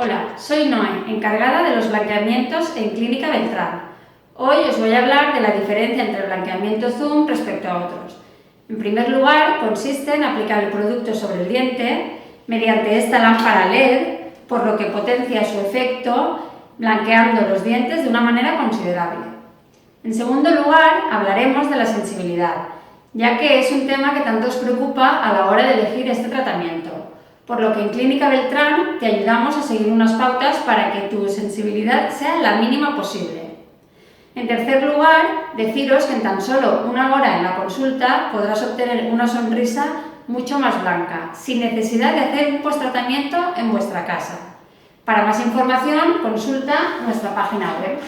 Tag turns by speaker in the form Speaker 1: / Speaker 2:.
Speaker 1: Hola, soy Noé, encargada de los blanqueamientos en Clínica Beltrán. Hoy os voy a hablar de la diferencia entre el blanqueamiento Zoom respecto a otros. En primer lugar, consiste en aplicar el producto sobre el diente mediante esta lámpara LED, por lo que potencia su efecto blanqueando los dientes de una manera considerable. En segundo lugar, hablaremos de la sensibilidad, ya que es un tema que tanto os preocupa a la hora de elegir este tratamiento, por lo que en Clínica Beltrán te ayudamos a seguir unas pautas para que tu sensibilidad sea la mínima posible. En tercer lugar, deciros que en tan solo una hora en la consulta podrás obtener una sonrisa mucho más blanca, sin necesidad de hacer un posttratamiento en vuestra casa. Para más información, consulta nuestra página web.